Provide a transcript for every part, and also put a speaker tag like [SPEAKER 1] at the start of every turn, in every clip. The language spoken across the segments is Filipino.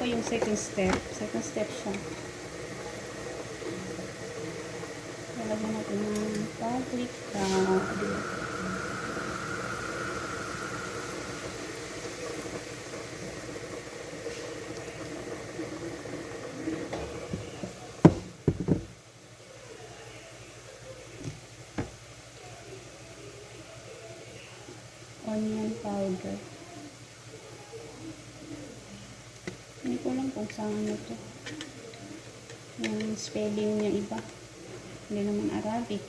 [SPEAKER 1] yung second step. Second step siya. Lalagyan natin ng paprika. Onion powder. Hindi ko lang kung saan ito. Yung spelling niya iba. Hindi naman Arabic.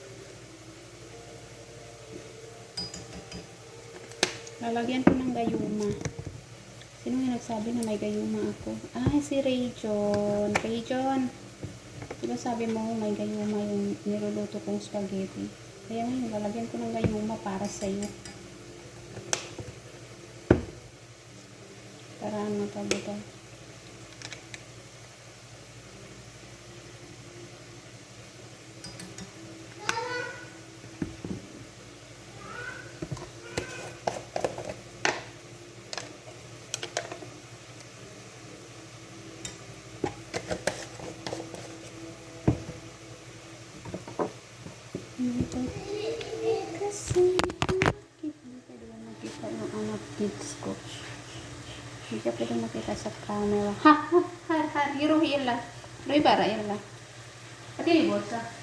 [SPEAKER 1] Lalagyan ko ng gayuma. Sino yung nagsabi na may gayuma ako? Ay, si Rayjon. Rayjon, diba sabi mo may gayuma yung niluluto kong spaghetti? Kaya ngayon, lalagyan ko ng gayuma para sa'yo. Para ano talaga. Kasi hindi pwede ba makita yung anak kids ko. Hindi ka pwede makita sa camera. Ha! Har! Yiro hila. Roy para yun lang. Pati yung bolsa.